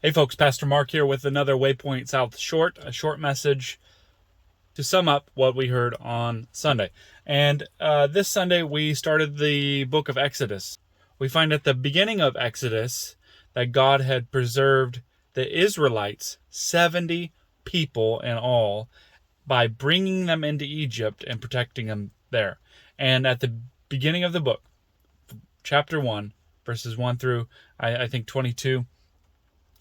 Hey folks, Pastor Mark here with another Waypoint South short, a short message to sum up what we heard on Sunday. And this Sunday we started the book of Exodus. We find at the beginning of Exodus that God had preserved the Israelites, 70 people in all, by bringing them into Egypt and protecting them there. And at the beginning of the book, chapter 1, verses 1 through I think 22,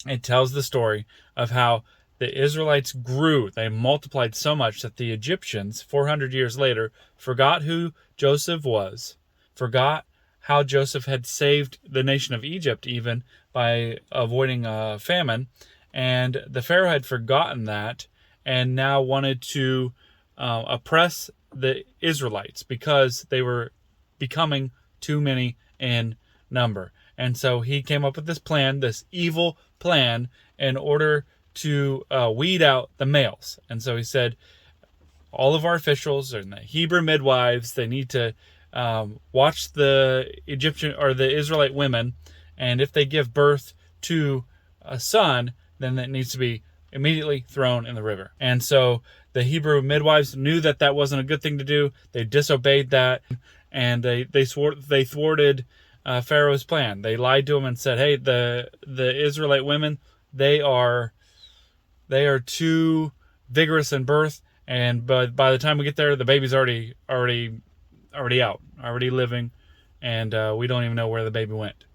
it tells the story of how the Israelites grew. They multiplied so much that the Egyptians, 400 years later, forgot who Joseph was, forgot how Joseph had saved the nation of Egypt even by avoiding a famine. And the Pharaoh had forgotten that and now wanted to oppress the Israelites because they were becoming too many in number. And so he came up with this plan, this evil plan, in order to weed out the males. And so he said, all of our officials and the Hebrew midwives, they need to watch the Egyptian or the Israelite women, and if they give birth to a son, then that needs to be immediately thrown in the river. And so the Hebrew midwives knew that that wasn't a good thing to do. They disobeyed that, and they thwarted Pharaoh's plan. They lied to him and said, "Hey, the Israelite women, they are too vigorous in birth, and but by the time we get there, the baby's already out, already living, and we don't even know where the baby went."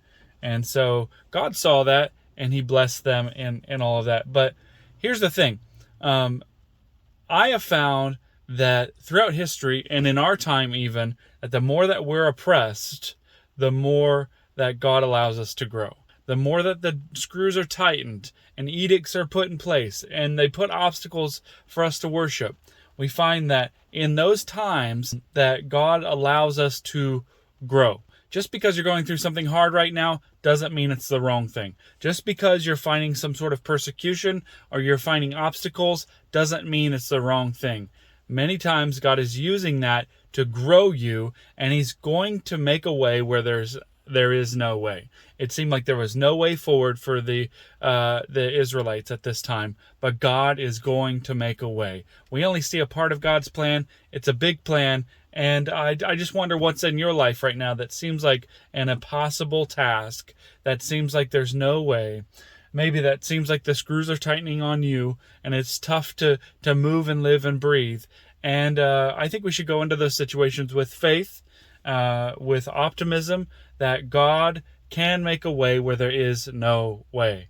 And so God saw that, and He blessed them in all of that. But here's the thing. I have found that throughout history, and in our time even, that the more that we're oppressed, the more that God allows us to grow. The more that the screws are tightened and edicts are put in place and they put obstacles for us to worship, we find that in those times that God allows us to grow. Just because you're going through something hard right now doesn't mean it's the wrong thing. Just because you're finding some sort of persecution or you're finding obstacles doesn't mean it's the wrong thing. Many times God is using that to grow you, and He's going to make a way where there is no way. It seemed like there was no way forward for the Israelites at this time, but God is going to make a way. We only see a part of God's plan. It's a big plan, and I just wonder what's in your life right now that seems like an impossible task, that seems like there's no way. Maybe that seems like the screws are tightening on you, and it's tough to move and live and breathe. And I think we should go into those situations with faith, with optimism, that God can make a way where there is no way.